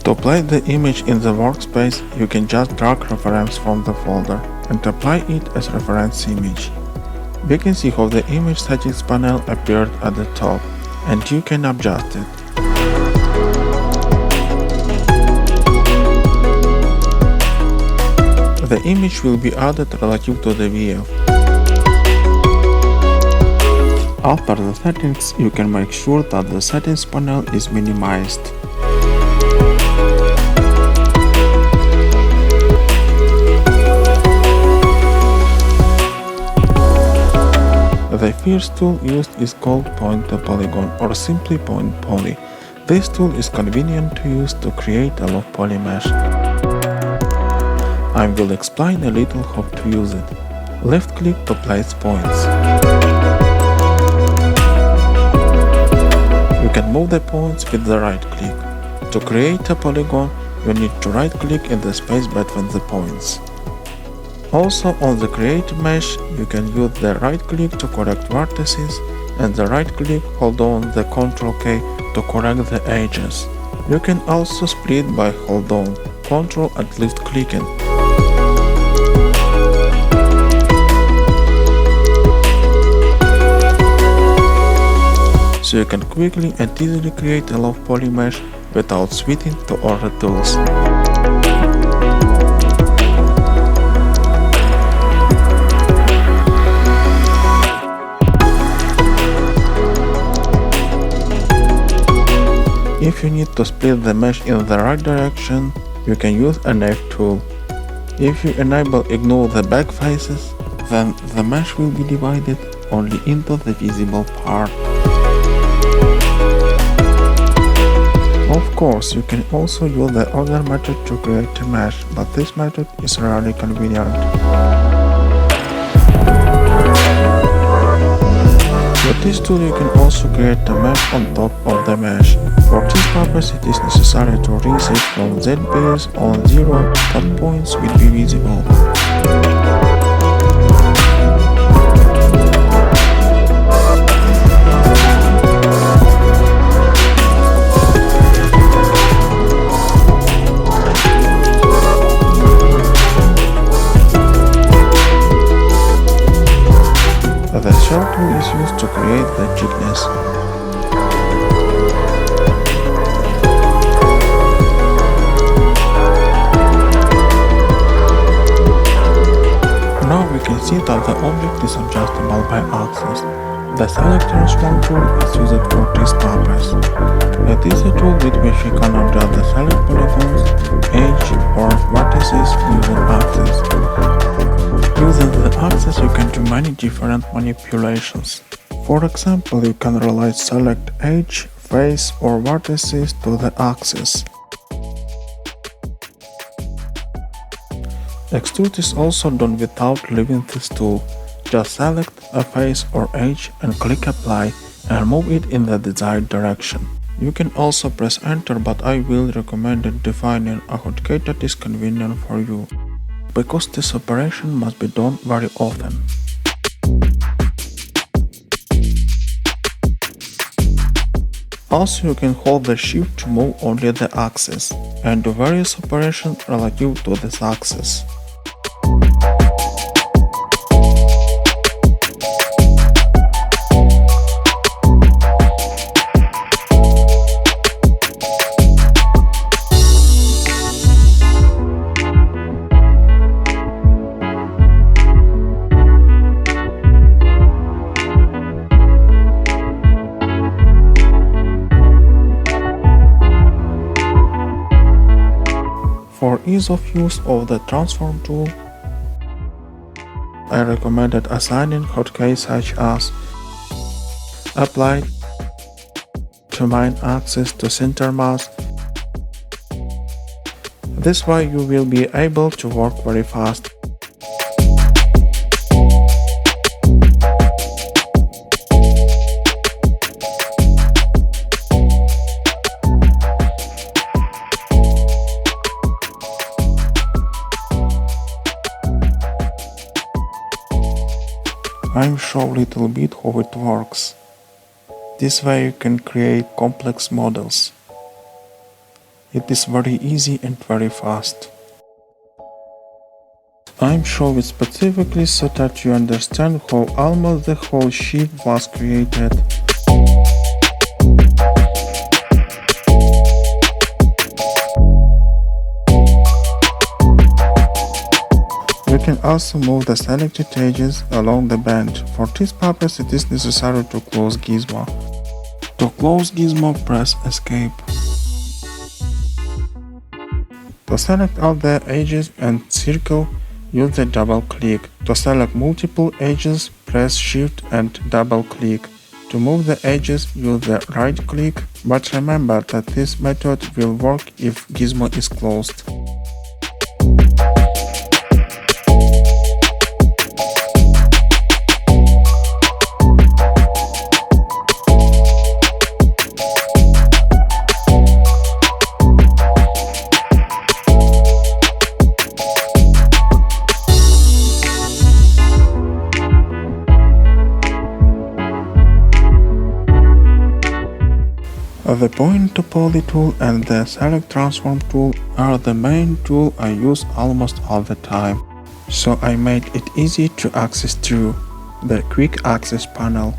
To place the image in the workspace, you can just drag reference from the folder and apply it as reference image. We can see how the image settings panel appeared at the top, and you can adjust it. The image will be added relative to the VF. After the settings, you can make sure that the settings panel is minimized. The first tool used is called Point to Polygon or simply Point Poly. This tool is convenient to use to create a low poly mesh. I will explain a little how to use it. Left click to place points. You can move the points with the right click. To create a polygon, you need to right click in the space between the points. Also, on the Create Mesh, you can use the right click to correct vertices and the right click hold on the Ctrl K to correct the edges. You can also split by hold on Ctrl and left clicking. So you can quickly and easily create a low poly mesh without switching to other tools. If you need to split the mesh in the right direction, you can use a knife tool. If you enable Ignore the back faces, then the mesh will be divided only into the visible part. Of course, you can also use the other method to create a mesh, but this method is rarely convenient. With this tool you can also create a mesh on top of the mesh. For this purpose it is necessary to reset from Z base on 0 that points will be visible. The shell tool is used to create the thickness. Now we can see that the object is adjustable by axis. The Selector Structure is used for this purpose. It is a tool with which we can adjust the select polygons, edge or vertices using axis. Using the axis you can do many different manipulations. For example, you can relate select edge, face or vertices to the axis. Extrude is also done without leaving this tool. Just select a face or edge and click apply and move it in the desired direction. You can also press enter, but I will recommend defining a hotkey that is convenient for you, because this operation must be done very often. Also you can hold the shift to move only the axis and do various operations relative to this axis. For ease of use of the transform tool, I recommended assigning hotkeys such as apply to main axis to center mass. This way you will be able to work very fast. I'll show a little bit how it works. This way you can create complex models. It is very easy and very fast. I'm showing it specifically so that you understand how almost the whole shape was created. You can also move the selected edges along the bend. For this purpose it is necessary to close Gizmo. To close Gizmo, press Escape. To select all the edges and circle, use the double click. To select multiple edges, press Shift and double click. To move the edges, use the right click, but remember that this method will work if Gizmo is closed. The Point to Poly tool and the Select Transform tool are the main tool I use almost all the time, so I made it easy to access through the Quick Access panel.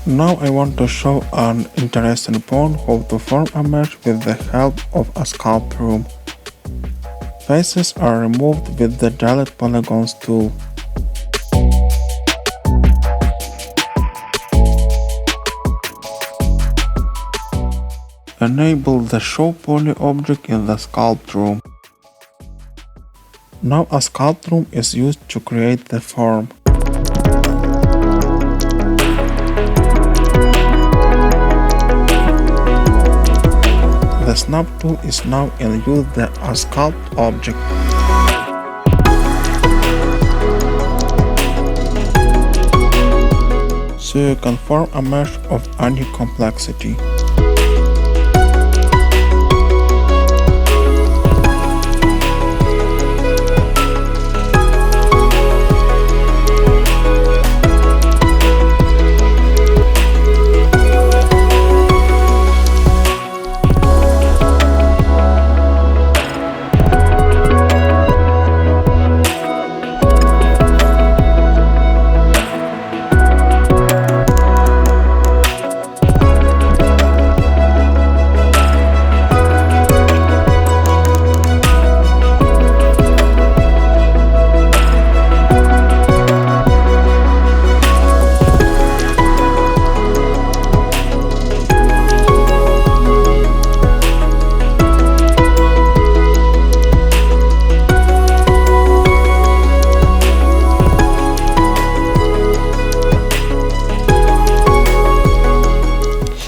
Now I want to show an interesting point how to form a mesh with the help of a Sculpt Room. Faces are removed with the Delete Polygons tool. Enable the Show Poly object in the Sculpt Room. Now a Sculpt Room is used to create the form. The Snap tool is now in use as Sculpt object. So you can form a mesh of any complexity.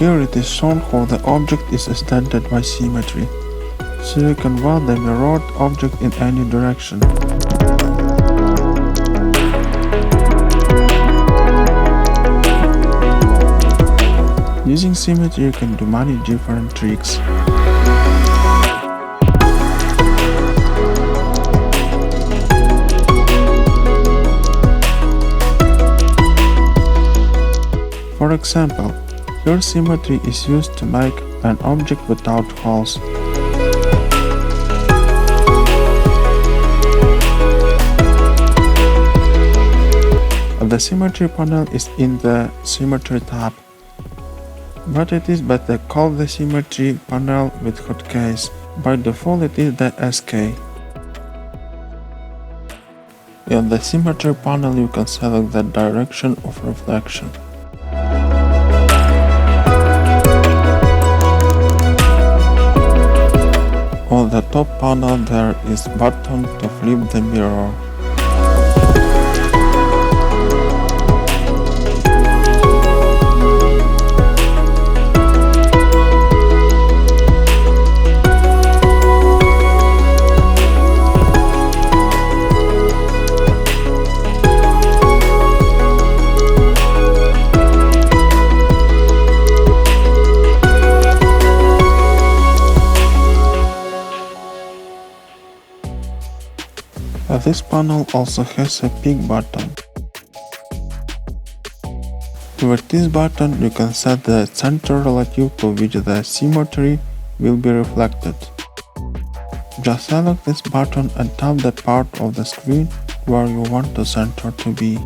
Here it is shown how the object is extended by symmetry, so you can draw the mirrored object in any direction. Using symmetry you can do many different tricks. For example, here symmetry is used to make an object without holes. The Symmetry panel is in the Symmetry tab, but it is better call the Symmetry panel with hotkeys. By default it is the SK. In the Symmetry panel you can select the direction of reflection. On the top panel there is button to flip the mirror. This panel also has a pick button. With this button you can set the center relative to which the symmetry will be reflected. Just select this button and tap the part of the screen where you want the center to be.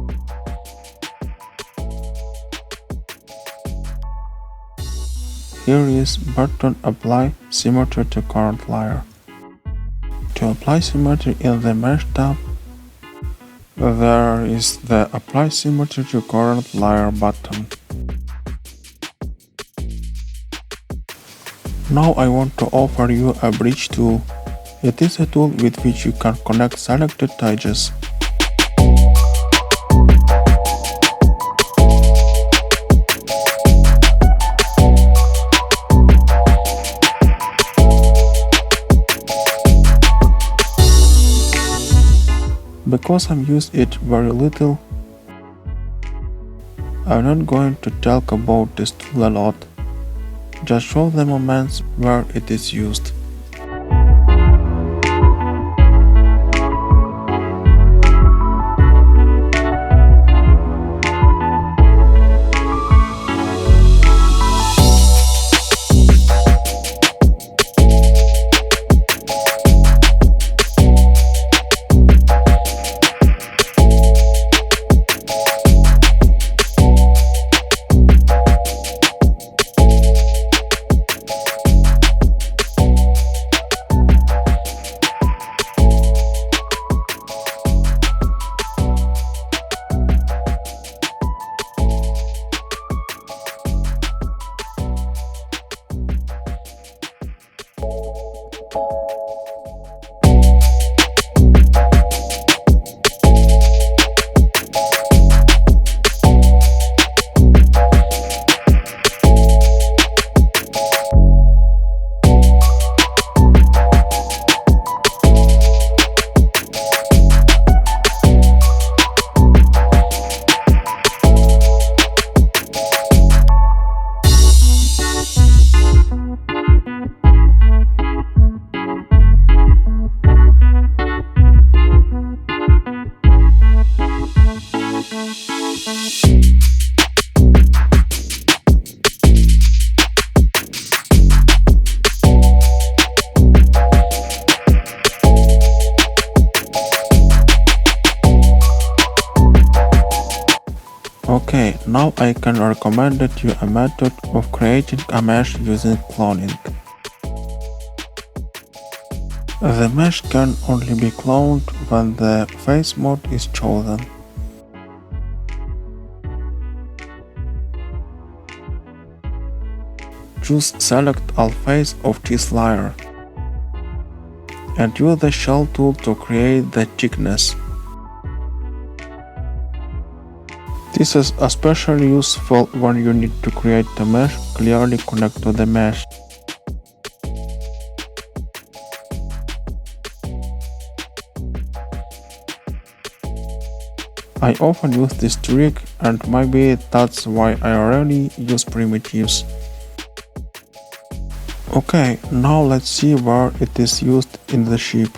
Here is button Apply Symmetry to Current Layer. To apply symmetry in the Mesh tab, there is the Apply Symmetry to Current Layer button. Now I want to offer you a bridge tool. It is a tool with which you can connect selected edges. Because I've used it very little, I'm not going to talk about this tool a lot, just show the moments where it is used. Okay, now I can recommend you a method of creating a mesh using cloning. The mesh can only be cloned when the face mode is chosen. Choose Select all face of this layer and use the shell tool to create the thickness. This is especially useful when you need to create the mesh clearly connect to the mesh. I often use this trick and maybe that's why I rarely use primitives. Okay, now let's see where it is used in the ship.